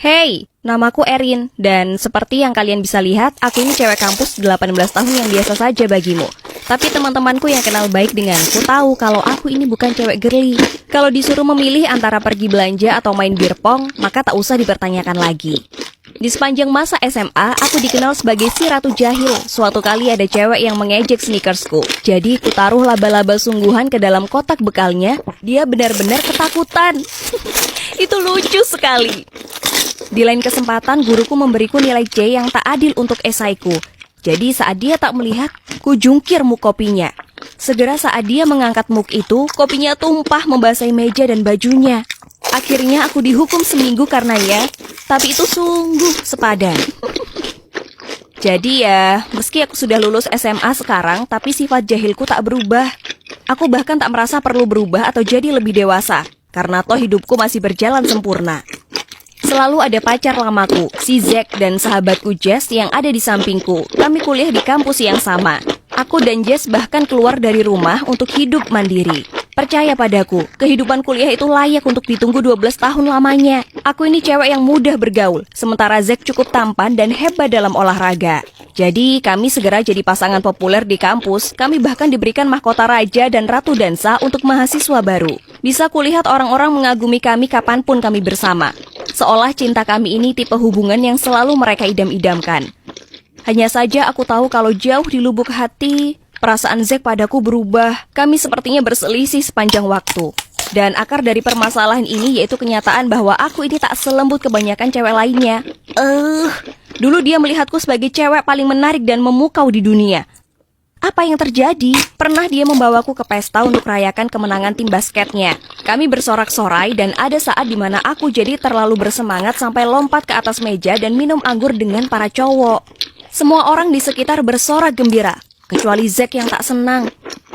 Hey, namaku Erin, dan seperti yang kalian bisa lihat, aku ini cewek kampus 18 tahun yang biasa saja bagimu. Tapi teman-temanku yang kenal baik denganku tahu kalau aku ini bukan cewek girly. Kalau disuruh memilih antara pergi belanja atau main beer pong, maka tak usah dipertanyakan lagi. Di sepanjang masa SMA, aku dikenal sebagai si Ratu Jahil. Suatu kali ada cewek yang mengejek sneakersku. Jadi, kutaruh laba-laba sungguhan ke dalam kotak bekalnya. Dia benar-benar ketakutan. Itu lucu sekali. Di lain kesempatan, guruku memberiku nilai C yang tak adil untuk esaiku. Jadi saat dia tak melihat, ku jungkir muk kopinya. Segera saat dia mengangkat muk itu, kopinya tumpah membasahi meja dan bajunya. Akhirnya aku dihukum seminggu karenanya, tapi itu sungguh sepadan. Jadi ya, meski aku sudah lulus SMA sekarang, tapi sifat jahilku tak berubah. Aku bahkan tak merasa perlu berubah atau jadi lebih dewasa, karena toh hidupku masih berjalan sempurna. Selalu ada pacar lamaku, si Zack dan sahabatku Jess yang ada di sampingku. Kami kuliah di kampus yang sama. Aku dan Jess bahkan keluar dari rumah untuk hidup mandiri. Percaya padaku, kehidupan kuliah itu layak untuk ditunggu 12 tahun lamanya. Aku ini cewek yang mudah bergaul, sementara Zack cukup tampan dan hebat dalam olahraga. Jadi kami segera jadi pasangan populer di kampus. Kami bahkan diberikan mahkota raja dan ratu dansa untuk mahasiswa baru. Bisa kulihat orang-orang mengagumi kami kapanpun kami bersama. Seolah cinta kami ini tipe hubungan yang selalu mereka idam-idamkan. Hanya saja aku tahu kalau jauh di lubuk hati, perasaan Zack padaku berubah. Kami sepertinya berselisih sepanjang waktu. Dan akar dari permasalahan ini yaitu kenyataan bahwa aku ini tak selembut kebanyakan cewek lainnya. Dulu dia melihatku sebagai cewek paling menarik dan memukau di dunia. Apa yang terjadi? Pernah dia membawaku ke pesta untuk rayakan kemenangan tim basketnya. Kami bersorak-sorai dan ada saat di mana aku jadi terlalu bersemangat sampai lompat ke atas meja dan minum anggur dengan para cowok. Semua orang di sekitar bersorak gembira, kecuali Zack yang tak senang.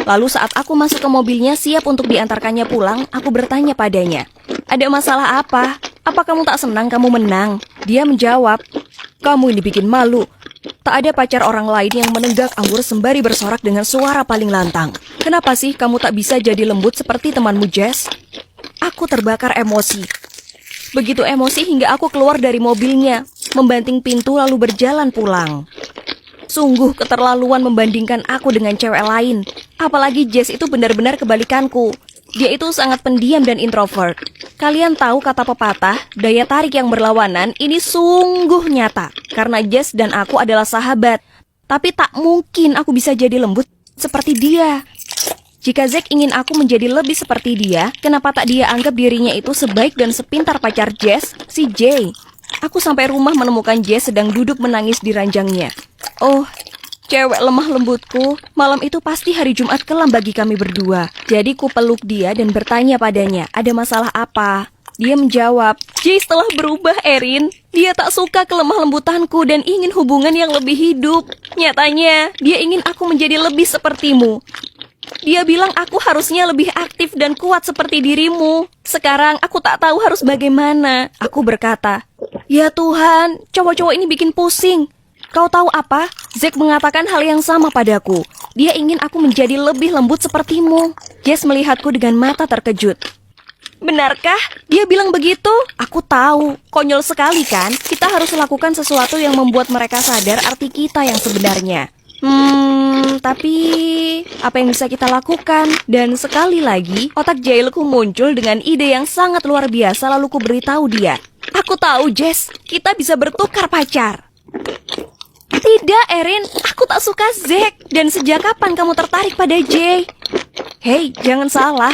Lalu saat aku masuk ke mobilnya siap untuk diantarkannya pulang, aku bertanya padanya, "Ada masalah apa? Apa kamu tak senang kamu menang?" Dia menjawab, "Kamu ini bikin malu. Tak ada pacar orang lain yang menenggak anggur sembari bersorak dengan suara paling lantang. Kenapa sih kamu tak bisa jadi lembut seperti temanmu Jess?" Aku terbakar emosi. Begitu emosi hingga aku keluar dari mobilnya, membanting pintu lalu berjalan pulang. Sungguh keterlaluan membandingkan aku dengan cewek lain. Apalagi Jess itu benar-benar kebalikanku. Dia itu sangat pendiam dan introvert. Kalian tahu kata pepatah, daya tarik yang berlawanan ini sungguh nyata. Karena Jess dan aku adalah sahabat. Tapi tak mungkin aku bisa jadi lembut seperti dia. Jika Zack ingin aku menjadi lebih seperti dia, kenapa tak dia anggap dirinya itu sebaik dan sepintar pacar Jess, si Jay? Aku sampai rumah menemukan Jess sedang duduk menangis di ranjangnya. Oh, cewek lemah lembutku, malam itu pasti hari Jumat kelam bagi kami berdua. Jadi ku peluk dia dan bertanya padanya, ada masalah apa? Dia menjawab, Jay telah berubah, Erin. Dia tak suka kelemah lembutanku dan ingin hubungan yang lebih hidup. Nyatanya, dia ingin aku menjadi lebih sepertimu. Dia bilang aku harusnya lebih aktif dan kuat seperti dirimu. Sekarang aku tak tahu harus bagaimana. Aku berkata, ya Tuhan, cowok-cowok ini bikin pusing. Kau tahu apa? Zack mengatakan hal yang sama padaku. Dia ingin aku menjadi lebih lembut sepertimu. Jess melihatku dengan mata terkejut. Benarkah? Dia bilang begitu? Aku tahu. Konyol sekali kan? Kita harus lakukan sesuatu yang membuat mereka sadar arti kita yang sebenarnya. Tapi apa yang bisa kita lakukan? Dan sekali lagi, otak jahilku muncul dengan ide yang sangat luar biasa lalu ku beritahu dia. Aku tahu, Jess. Kita bisa bertukar pacar. Tidak, Erin, aku tak suka Zack. Dan sejak kapan kamu tertarik pada Jay? Hei, jangan salah.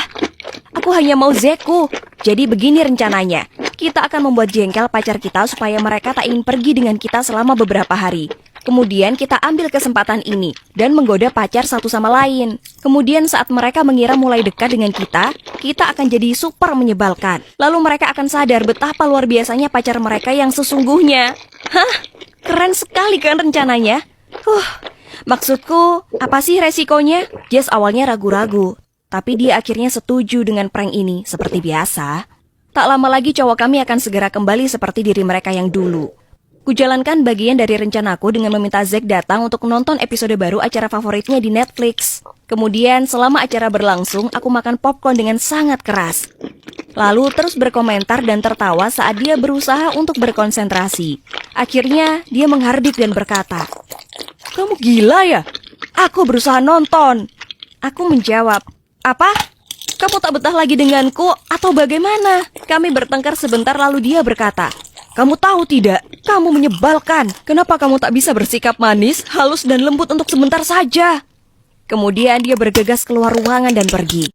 Aku hanya mau Zackku. Jadi begini rencananya. Kita akan membuat jengkel pacar kita supaya mereka tak ingin pergi dengan kita selama beberapa hari. Kemudian kita ambil kesempatan ini dan menggoda pacar satu sama lain. Kemudian saat mereka mengira mulai dekat dengan kita akan jadi super menyebalkan. Lalu mereka akan sadar betapa luar biasanya pacar mereka yang sesungguhnya. Hah? Keren sekali kan rencananya? Maksudku, apa sih resikonya? Jess awalnya ragu-ragu, tapi dia akhirnya setuju dengan prank ini seperti biasa. Tak lama lagi cowok kami akan segera kembali seperti diri mereka yang dulu. Kujalankan bagian dari rencanaku dengan meminta Zack datang untuk menonton episode baru acara favoritnya di Netflix. Kemudian selama acara berlangsung, aku makan popcorn dengan sangat keras. Lalu terus berkomentar dan tertawa saat dia berusaha untuk berkonsentrasi. Akhirnya dia menghardik dan berkata, "Kamu gila ya? Aku berusaha nonton." Aku menjawab, "Apa? Kamu tak betah lagi denganku atau bagaimana?" Kami bertengkar sebentar lalu dia berkata, "Kamu tahu tidak? Kamu menyebalkan. Kenapa kamu tak bisa bersikap manis, halus dan lembut untuk sebentar saja?" Kemudian dia bergegas keluar ruangan dan pergi.